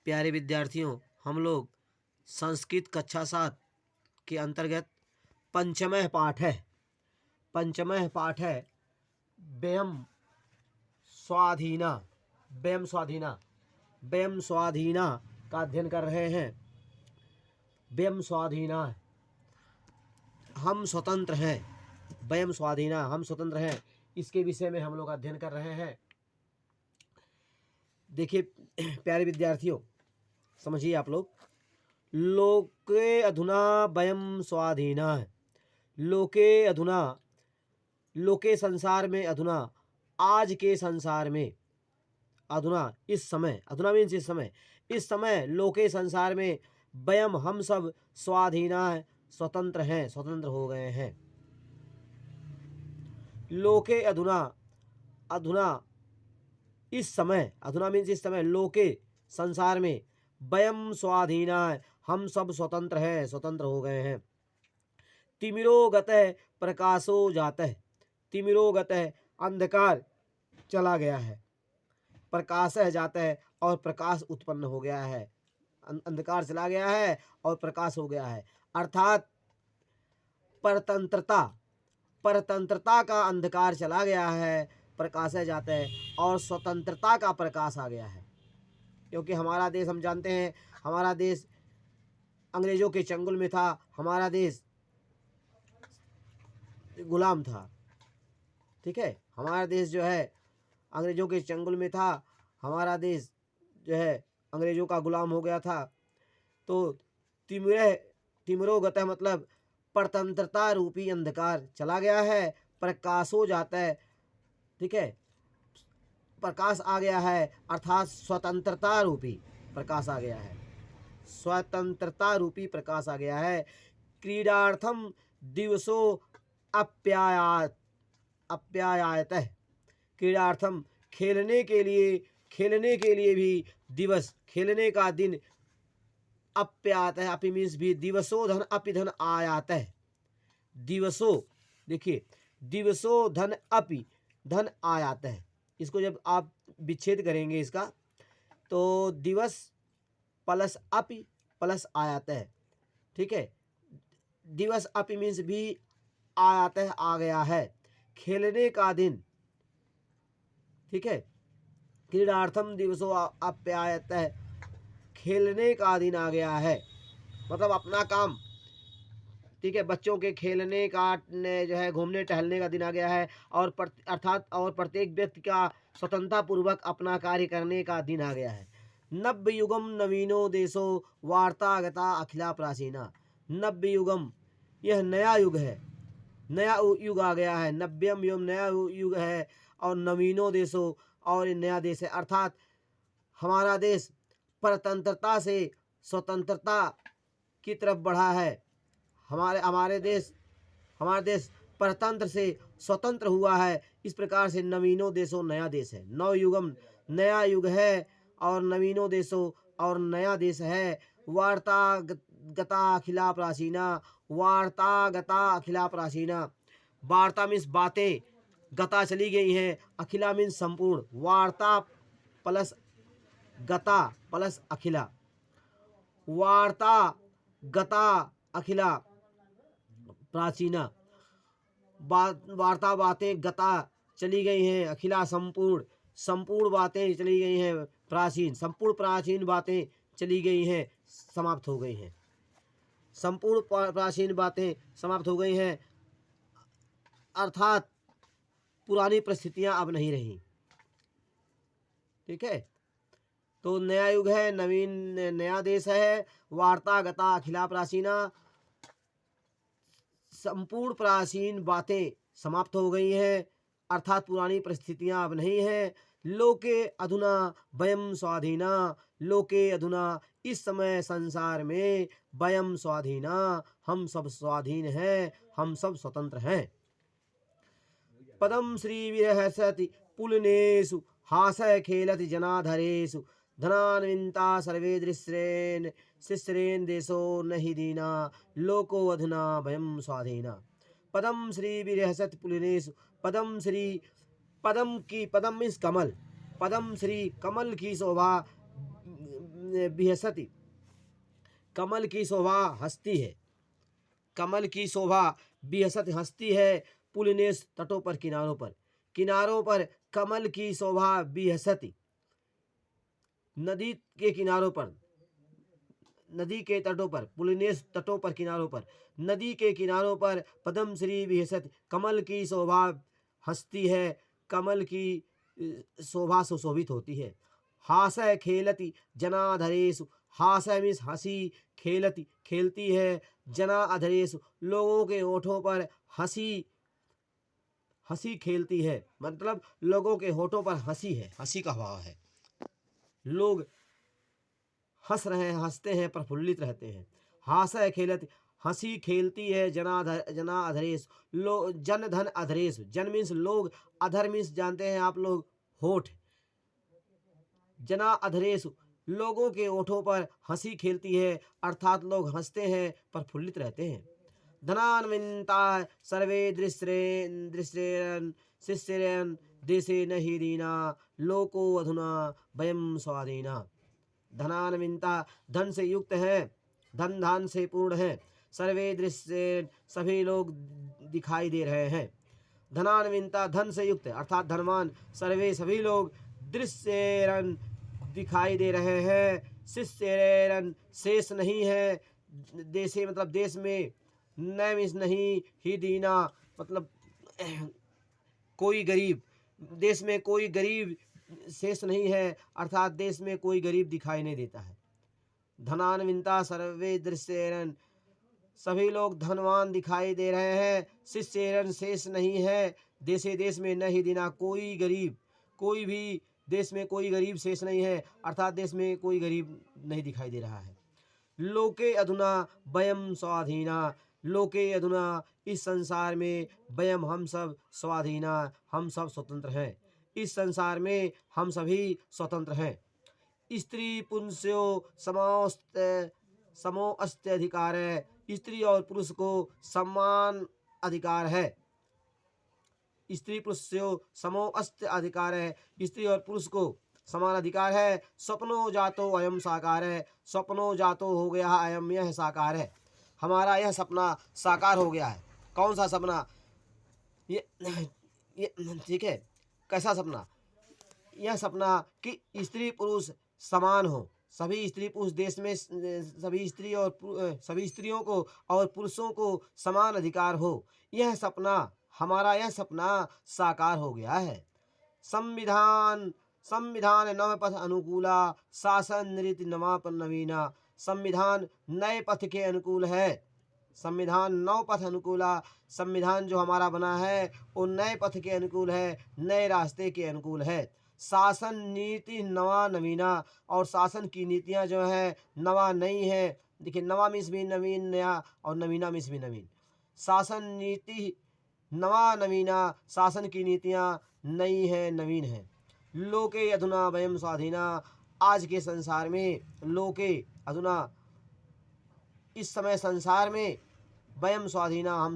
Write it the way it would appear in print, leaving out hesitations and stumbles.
प्यारे विद्यार्थियों, हम लोग संस्कृत कक्षा 7 के अंतर्गत पंचमः पाठ है व्ययम स्वाधीना। व्ययम स्वाधीना का अध्ययन कर रहे हैं। व्ययम स्वाधीना, हम स्वतंत्र हैं। व्ययम स्वाधीना, हम स्वतंत्र हैं, इसके विषय में हम लोग अध्ययन कर रहे हैं। देखिए प्यारे विद्यार्थियों, समझिए आप लोग। लोके अधुना वयम स्वाधीना है। लोके अधुना, लोके संसार में, अधुना आज के संसार में, अधुना इस समय, अधुना मीन्स इस समय लोके संसार में वयम हम सब स्वाधीना है, स्वतंत्र हैं, स्वतंत्र हो गए हैं। लोके अधुना, अधुना इस समय, अधुना मीन्स इस समय, लोके संसार में, वयम स्वाधीना है, हम सब स्वतंत्र हैं, स्वतंत्र हो गए हैं। तिमिरो गतः प्रकाशो जातः। तिमिरो गतः, अंधकार चला गया है। प्रकाश जाता है, और प्रकाश उत्पन्न हो गया है। अंधकार चला गया है और प्रकाश हो गया है, अर्थात परतंत्रता, परतंत्रता का अंधकार चला गया है, प्रकाश जाता है, और स्वतंत्रता का प्रकाश आ गया है। क्योंकि हमारा देश, हम जानते हैं, हमारा देश अंग्रेजों के चंगुल में था, हमारा देश गुलाम था। ठीक है, हमारा देश जो है अंग्रेजों के चंगुल में था, हमारा देश जो है अंग्रेजों का गुलाम हो गया था। तो तिमिरो गतः मतलब परतंत्रता रूपी अंधकार चला गया है, प्रकाश हो जाता है। ठीक है, प्रकाश आ गया है, अर्थात स्वतंत्रता रूपी प्रकाश आ गया है, स्वतंत्रता रूपी प्रकाश आ गया है। क्रीडार्थम दिवसो अप्यायत है। क्रीडार्थम खेलने के लिए भी दिवस, खेलने का दिन, अप्यात है, अपि मीन्स भी, दिवसो धन अपि धन आयात है। दिवसो, देखिए दिवसो धन अपि धन आयात है। इसको जब आप विच्छेद करेंगे इसका, तो दिवस प्लस अपि प्लस आयात है। ठीक है, दिवस अपि मीन्स भी, आयात है आ गया है, खेलने का दिन। ठीक है, क्रीडार्थम दिवसो अप्यायत है, खेलने का दिन आ गया है, मतलब अपना काम। ठीक है, बच्चों के खेलने का जो है, घूमने टहलने का दिन आ गया है, और अर्थात और प्रत्येक व्यक्ति का स्वतंत्रता पूर्वक अपना कार्य करने का दिन आ गया है। नव्य युगम नवीनो देशो वार्तागता अखिला प्राचीना। नव्य युगम, यह नया युग है, नया युग आ गया है। नव्यम युग, नया युग है, और नवीनो देशो, और नया देश है, अर्थात हमारा देश परतंत्रता से स्वतंत्रता की तरफ बढ़ा है। हमारा देश परतंत्र से स्वतंत्र हुआ है। इस प्रकार से नवीनो देशो, नया देश है। नव युगम, नया युग है, और नवीनो देशो, और नया देश है। वार्ता गता अखिला प्राचीना। वार्ता गता अखिला प्राचीना, वार्ता मीन्स बातें, गता चली गई हैं, अखिला मीन्स संपूर्ण। वार्ता प्लस गता प्लस अखिला, वार्ता गता अखिला प्राचीना, वार्ता बातें, गता चली गई हैं, अखिला संपूर्ण, संपूर्ण बातें चली गई हैं, प्राचीन, संपूर्ण प्राचीन बातें चली गई हैं, समाप्त हो गई हैं। संपूर्ण प्राचीन बातें समाप्त हो गई हैं, अर्थात पुरानी परिस्थितियां अब नहीं रही। ठीक है, तो नया युग है, नवीन, नया देश है। वार्ता गता अखिला प्राचीना, संपूर्ण प्राचीन बातें समाप्त हो गई हैं, अर्थात पुरानी परिस्थितियां अब नहीं हैं। लोके अधुना वयम स्वाधीना। लोके अधुना इस समय संसार में, वयम स्वाधीना हम सब स्वाधीन हैं, हम सब स्वतंत्र हैं। पदम श्री विरहसति पुलनेषु हासय खेलति जनाधरेषु धनान्विता सर्वे दृश्रेन शिश्रेन देशो नहि दीना लोको अधुना भयम स्वाधीना। पदम श्री विरहसति पुलनेषु, पदम श्री, पदम की, पदम मीन्स कमल, पदम श्री कमल की शोभा विहसति, कमल की शोभा हंसती है, कमल की शोभा विहसत हंसती है, पुलिनेश तटों पर, किनारों पर, किनारों पर कमल की शोभा विहसति, नदी के किनारों पर, नदी के तटों पर, पुलिनेश तटों पर, किनारों पर, नदी के किनारों पर पद्म श्री विहसत, कमल की शोभा हंसती है, कमल की शोभा सुशोभित होती है। हासय खेलति जनाधरेषु, हासय मीन्स हंसी, खेलति खेलती है, जना अधरेषु लोगों के होठों पर हंसी, हंसी खेलती है, मतलब लोगों के होठों पर हंसी है, हंसी का भाव है, लोग हंस रहे हैं, हंसते हैं, प्रफुल्लित रहते हैं। हासय खेलति हंसी खेलती है, जना अधरेश लो, जन धन अधरेश, जन मीन्स लोग, अधर मीन्स जानते हैं आप लोग होठ, जना अधरेश लोगों के ओठों पर हंसी खेलती है, अर्थात लोग हंसते हैं, प्रफुल्लित रहते हैं। धनान्विता सर्वे दृश्रेण शिष्येन देशे न ही दीना, लोको अधुना वयम स्वाधीना। धनान्विता धन से युक्त है, धन धान से पूर्ण है, सर्वे दृश्य सभी लोग दिखाई दे रहे हैं। धनान्विता धन से युक्त अर्थात धनवान, सर्वे सभी लोग, दृश्येरन दिखाई दे रहे हैं, शिष्येरन शेष नहीं है, देशे मतलब देश में, न मीन्स नहीं, ही दीना मतलब कोई गरीब, देश में कोई गरीब शेष नहीं है, अर्थात देश में कोई गरीब दिखाई नहीं देता है। धनान्विता सर्वे दृश्येरन सभी लोग धनवान दिखाई दे रहे हैं, शिष्येरन शेष नहीं है, देशे देश में न ही दीना कोई गरीब, कोई भी देश में कोई गरीब शेष नहीं है, अर्थात देश में कोई गरीब नहीं दिखाई दे रहा है। लोके अधुना वयम स्वाधीना, लोके अधुना इस संसार में, वयम हम सब, स्वाधीना हम सब स्वतंत्र हैं, इस संसार में हम सभी स्वतंत्र हैं। स्त्री पुंस्यो समो अस्त्य अधिकार है, स्त्री और पुरुष को समान अधिकार है, स्त्री पुरुषो समो अस्त्य अधिकार है, स्त्री और पुरुष को समान अधिकार है। स्वप्नो जातो अयम साकार है, स्वप्नो जातो हो गया अयम यह साकार है, हमारा यह सपना साकार हो गया है। कौन सा सपना? ये ठीक है, कैसा सपना? यह सपना कि स्त्री पुरुष समान हो, सभी स्त्री पुरुष देश में सभी स्त्री और सभी स्त्रियों को और पुरुषों को समान अधिकार हो, यह सपना, हमारा यह सपना साकार हो गया है। संविधान नव पथ अनुकूला, शासन नीति नवापन नवीना, संविधान नए पथ के अनुकूल है, संविधान नव पथ अनुकूला, संविधान जो हमारा बना है वो नए पथ के अनुकूल है, नए रास्ते के अनुकूल है। शासन नीति नवा नवीना, और शासन की नीतियाँ जो है नवा नई है। देखिए, नवा मीन्स भी नवीन, नया, और नवीना मीन्स भी नवीन। शासन नीति नवा नवीना, शासन की नीतियाँ नई है, नवीन है। लोके अधुना वयम स्वाधीना, आज के संसार में, लोके अधुना इस समय संसार में, वयम स्वाधीना हम